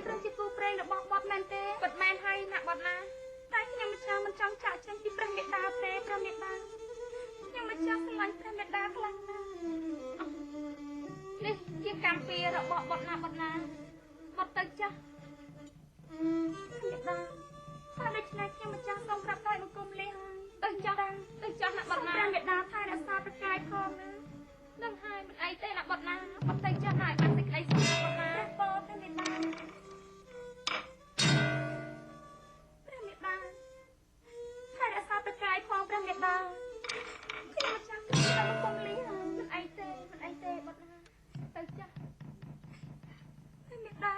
ត្រឹមជាគូព្រេងរបស់បត់មែនទេបត់មែនហើយណាបត់ណាតែខ្ញុំម្ចាស់មិនចង់ចាក់ចេញពីព្រះមេដាទេព្រះមេដាខ្ញុំម្ចាស់ស្រឡាញ់ព្រះមេដាខ្លាំងណាស់នេះជាកម្មពីរបស់បត់ណាបត់ទៅចាស់មេដាហើយដូច្នេះខ្ញុំម្ចាស់សូមប្រាប់ដោយបង្គំលាទៅចាស់ណាបត់ណាព្រះមេដាថែរក្សាប្រកាយផងណានឹងហើយមិនអីទេណាបត់ណាបត់ទៅចាស់ណាបានសេចក្តីសុខបត់ណាព្រះមេដាហើយរក្សាប្រកាយផងព្រះមេដាខ្ញុំម្ចាស់ខ្ញុំមកគុំលីហើយមិនអីទេបត់ណាទៅចាស់ព្រះមេដា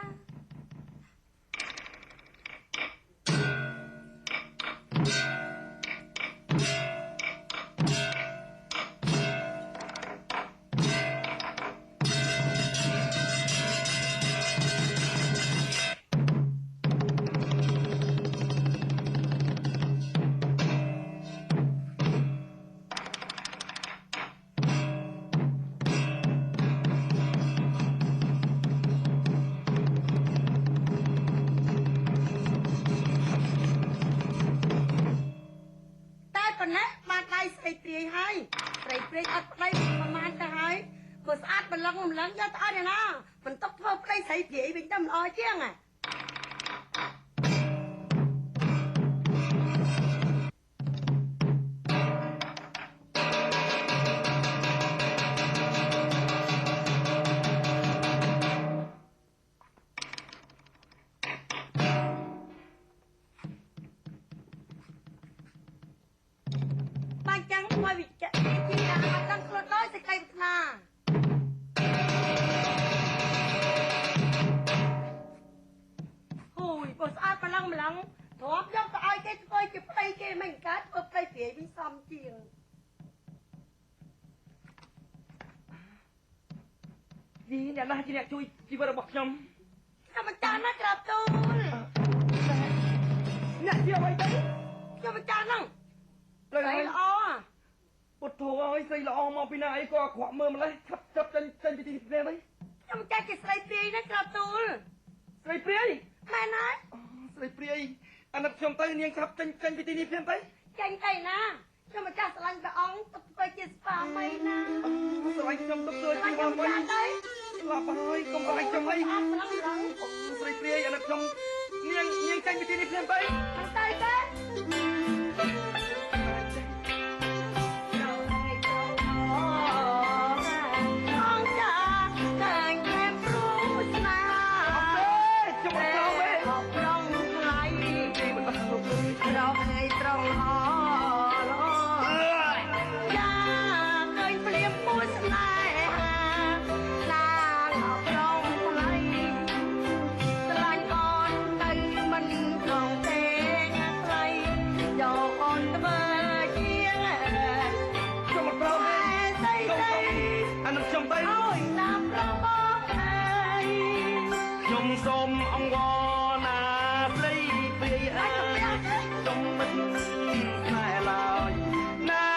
ព្រោះស្អាតបន្លឹងយកទៅឲ្យណាបន្ទុកធ្វើប្តីស្រីព្រាយវិញទៅមិនអស់ជាងបាញ់ចាំងមកវិជ្ជាជាអត់ដឹងខ្លួនដោយសេចក្តីប្រាថ្នាបើស្អាតម្លឹងទ្រាំយកទៅឲ្យគេធ្វើជាប្តីគេមិនកើតធ្វើប្តីព្រាយវិញសមជាងនេះអ្នកណាជាអ្នកជួយជីវិតរបស់ខ្ញុំម្ចាស់ណាក្រាបទូលអ្នកជាអ្វីទៅខ្ញុំម្ចាស់ហ្នឹងស្រីល្អពុទ្ធោអើយស្រីល្អមកពីណាអីក៏អាក្រក់មើលម្លេះឆាប់ចេញពីទីនេះវិញខ្ញុំម្ចាស់ជាស្រីព្រាយណាក្រាបទូលស្រីព្រាយមែនហើយស្រីព្រាយអាណិតខ្ញុំទៅនាងឆាប់ចេញពីទីនេះភ្លាមទៅចេញទៅណាខ្ញុំម្ចាស់ស្រឡាញ់ព្រះអង្គទុកធ្វើជាស្វាមីណាស្រឡាញ់ខ្ញុំទុកធ្វើជាស្វាមីទៅស្លាប់ហើយកុំស្រឡាញ់ខ្ញុំអីស្រីព្រាយអាណិតខ្ញុំនាងចេញពីទីនេះភ្លាមទៅទៅទេសូមអង្វរណាស្រីព្រាយអើយសូមមិនស្នេហ៍ឡើយណា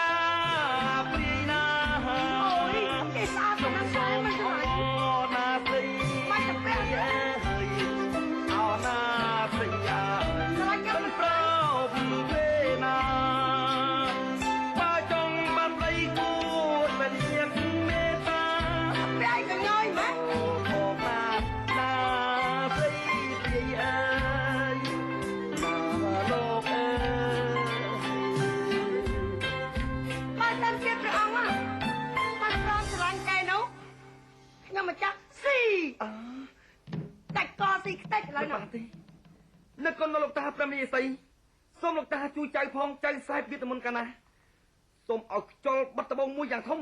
ព្រាយណាអូយគេស្អាតណាស់សូមអង្វរណាស្រីមិនទៅព្រាយអើយអោណាព្រាយអើយមិនប្រោពីពេលណាបើចង់បានស្រីគួរតែមានមេត្តាព្រាយក៏ញយមែនខ្ញុំម្ចាស់ស៊ីដាច់កស៊ីខ្ទេចឡើយណានឹកកូនលោកតាព្រមនេះស្អីសូមលោកតាជួយចៅផងចៅខ្សែវាទមុនកាលណាសូមឲ្យខ្ជុលបាត់ដបងមួយយ៉ាងធំ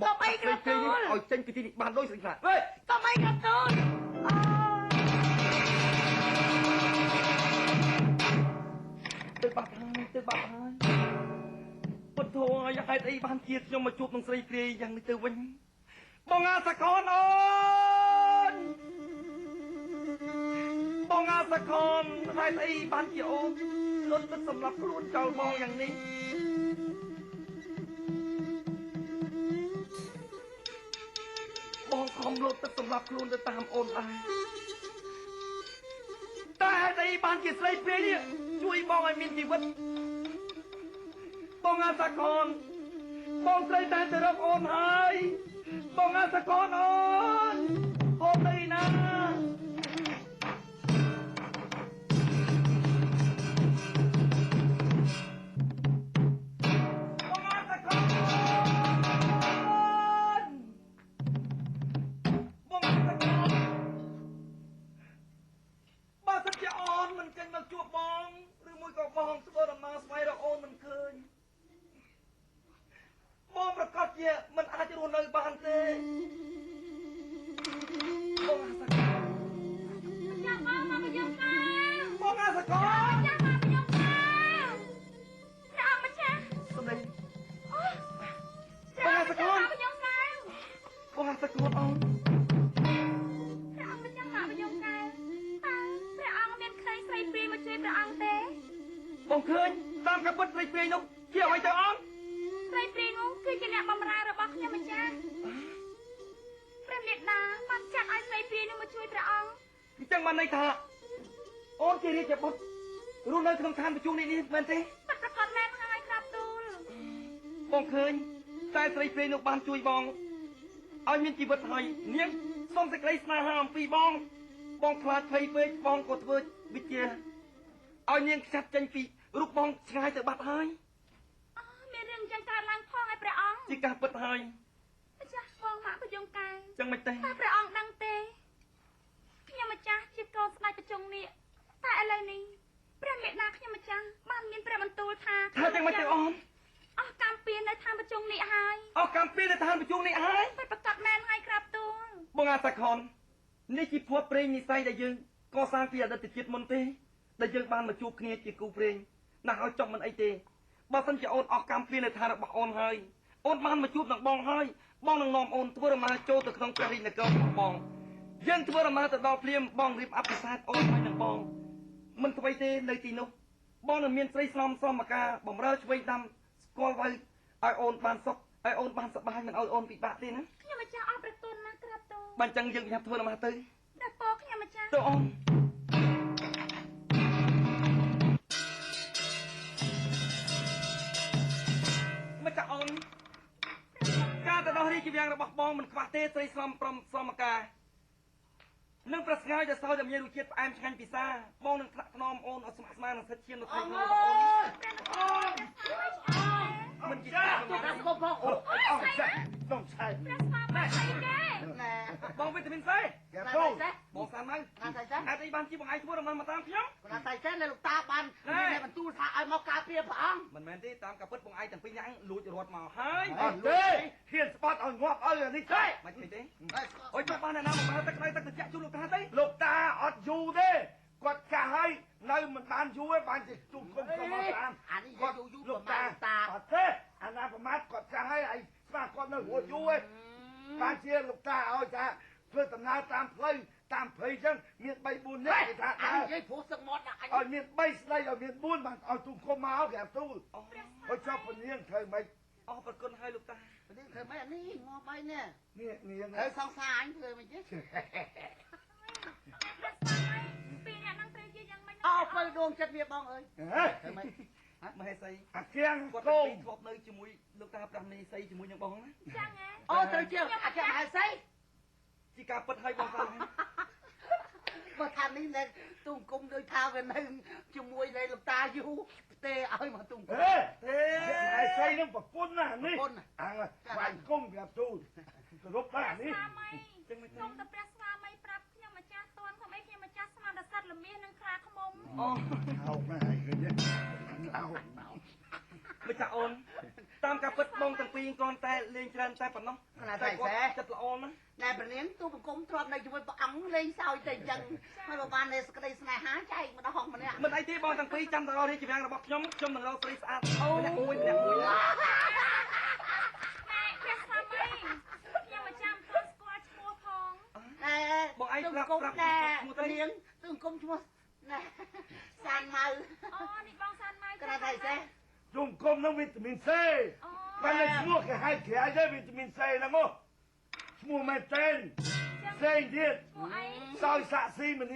បោកអីក្រទូលឲ្យចេញពីទីនេះបានដូចស្រីខ្លាហេតោះអីក្រទូលទៅបាត់ហើយពុទ្ធោយ៉ាងហេតុអីបានជាខ្ញុំមកជួបនឹងស្រីព្រាយយ៉ាងនេះទៅវិញបងអាសកលអូនបងអាសកលហេតុអីបានជាអូនលុតទឹកសម្រាប់ខ្លួនចោលបងយ៉ាងនេះបងខំលុតទឹកសម្រាប់ខ្លួនទៅតាមអូនដែរ តែបានជាស្រីព្រាយនេះជួយបងឲ្យមានជីវិតបងអាសាកនបងត្រូវតែទៅរកអូនហើយបងអាសាកនអូនទៅណាបងអាសាកនបងអាសាកនបើសិនជាអូនមិនចេញមកជួបបងឬមួយក៏បងធ្វើដំណើរស្វែងរកអូនមិនឃើញបងប្រកាសជាមិនអាចរស់នៅបានទេបងអាសាកនចាំមកមកយើងណាបងអាសាកនចាំមកយើងណាព្រះអង្គម្ចាស់សុំនេះបងអាសាកនយើងណាបងអាសាកនអូនព្រះអង្គម្ចាស់មកយើងណាតើព្រះអង្គមានក្តីស្រីព្រាយមកជួយព្រះអង្គទេបងឃើញតាមកាពិតស្រីព្រាយនោះជាអ្វីទៅអូនស្រីព្រាយនោះគឺជាអ្នកបម្រើរបស់ខ្ញុំម្ចាស់ព្រះមេត្តាបានចាត់ឲ្យស្រីព្រាយនោះមកជួយព្រះអង្គអញ្ចឹងបានន័យថាអូនជារាជបុត្ររស់នៅក្នុងឋានប្រជុំនេះមែនទេពិតប្រាកដមែនហើយครับទូលបងឃើញតែស្រីព្រាយនោះបានជួយបងឲ្យមានជីវិតហើយនាងសូមសេចក្តីស្នេហាអំពីបងខ្លាចភ័យពេកបងក៏ធ្វើវិជាឲ្យនាងខ្ចាត់ចេញពីរូបបងឆ្ងាយទៅបាត់ហើយមានរឿងចឹងកើតឡើងផងឲ្យព្រះអង្គជាការពិតហើយម្ចាស់បងម៉ាក់ប្រយងកែចឹងមិនទេតែព្រះអង្គដឹងទេខ្ញុំម្ចាស់ជាកូនស្ដេចប្រជុំនេះតែឥឡូវនេះព្រះមេត្តាខ្ញុំម្ចាស់បានមានព្រះបន្ទូលថាចឹងមិនទេអូនអស់កម្មពៀននៅឋានប្រជុំនេះហើយអស់កម្មពៀននៅឋានប្រជុំនេះហើយពិតប្រាកដមែនហើយក្រាបទូលបងអាសាខននេះជាភ័ព្វព្រេងនិស័យដែលយើងកសាងពីអតីតជាតិមុនទេដែលយើងបានមកជួបគ្នាជាគូព្រេងណាស់ឲ្យចប់មិនអីទេបើសិនជាអូនអស់កម្មពៀននៅឋានរបស់អូនហើយអូនបានមកជួបនឹងបងហើយបងនឹងនាំអូនធ្វើដំណើរចូលទៅក្នុងព្រះរាជនគររបស់បងយើងធ្វើដំណើរទៅដល់ភ្លាមបងរៀបអភិសេកអូនហើយនឹងបងមិនអ្វីទេនៅទីនោះបងនឹងមានស្រីស្នំសមកាបំរើឆ្វេងដាំស្គាល់ໄວឲ្យអូនបានសុខឲ្យអូនបានសប្បាយមិនឲ្យអូនពិបាកទេណាខ្ញុំម្ចាស់អរព្រគុណណាស់ក្រាបទូលបើអញ្ចឹងយើងញ៉ាំធ្វើដំណើរទៅដល់ពរខ្ញុំម្ចាស់ទៅអូនមកចាអូនការទៅដល់រាជវាំងរបស់បងមិនខ្វះទេស្រីស្នំព្រមសមកានឹងប្រស្ងាយដែលសោយតែមានរសជាតិផ្អែមឆ្ងាញ់ពិសាបងនឹងថ្នាក់ថ្នមអូនឲ្យស្ម័គ្រស្មានឹងសិទ្ធិឈាមនៅក្នុងរបស់អូនមិនជាការទៅដល់បងអូអស់ចាต้องใช้ព្រះស្មាមិនអីទេបងវីតាមីន C កែទូបងសានមកហេតុអីបានជាបងឯងធ្វើដំណើរមកតាមខ្ញុំគាត់ថាតែលោកតាបានមានបន្ទូលថាឲ្យមកការពារព្រះអង្គមិនមែនទេតាមការពិតបងឯងទាំងពីរនាក់លួចរត់មកហើយអត់ទេហ៊ានស្បត់ឲ្យងាប់ឲ្យនេះទេមិនទេអូយចុះបានណាមកមើលទឹកក្តៅទឹកត្រជាក់ជូនលោកតាទេលោកតាអត់យូរទេគាត់ចាស់ហើយនៅមិនបានយូរទេបានជាជុំគុំក៏មកតាមអានេះគាត់យូរលោកតាអត់ទេអាណាប្រមាថគាត់ចាស់ហើយឯងស្មាគាត់នៅរស់យូរទេបានជាលោកតាឲ្យថាធ្វើដំណើរតាមផ្លូវតាមព្រៃចឹងមាន3 4នាក់គេថាអើនិយាយព្រោះសឹកមាត់ដាក់ឲ្យមាន3ស្ដីឲ្យមាន4បានឲ្យទូគុំមកគេទូលឲ្យចប់ពនាងត្រូវមិនអស់ប្រគុណឲ្យលោកតាពនាងធ្វើមិនអានេះងប់ហើយនេះនាងហើយសង្សារអញធ្វើមិនទេពីអ្នកនឹងត្រូវជាយ៉ាងម៉េចអោបើដួងចិត្តវាបងអើយធ្វើមិនមហេសីអាគៀងគាត់ពីធ្លាប់នៅជាមួយលោកតាប្រាំនីសីជាមួយនឹងបងណាចឹងហ៎អូត្រូវជាអាគៀងមហេសីជាការពិតឲ្យបងតាបើថានេះនៅទូងគុំដូចថាវានៅជាមួយនៃលោកតាយូរទេឲ្យមកទូងគុំទេមហេសីនឹងប្រពន្ធណានេះអើបាញ់គុំប្រាប់ទូសរុបថានេះចឹងមិនគុំទៅព្រះស្វាមីប្រាប់ខ្ញុំម្ចាស់តួនខ្ញុំអីខ្ញុំម្ចាស់ស្មានតែសិតល្មាសនឹងខ្លាឃ្មុំអូហៅណាឃើញទេម្ចាស់អូនតាមការពិតបងទាំងពីរគ្រាន់តែលេងច្រើនតែប៉ុណ្ណោះតែគាត់ចិត្តល្អណាស់ណែប្រនាងទូបង្គំធ្លាប់នៅជាមួយព្រះអង្គលេងសើចតែអញ្ចឹងហើយបើបាននៅសក្តីស្នេហាចែកម្ដងម្នាក់មិនអីទេបងទាំងពីរចាំទៅរាជវាំងរបស់ខ្ញុំនឹងរកស្រីស្អាតម្នាក់មួយណែព្រះស្វាមីខ្ញុំមកចាំទៅស្គាល់ឈ្មោះផងណែបងឯងប្រាប់ឈ្មោះទៅនាងទូបង្គំឈ្មោះណែសានម៉ៅអូនេះបងសានម៉ៅក្រៅតែចេះជុំគុំនឹងវីតាមីន C បានតែឈ្មោះគេហៅក្រៅទេវីតាមីន C ហ្នឹងឈ្មោះមែនតើផ្សេងទៀតសោយសាក់ស៊ីមនី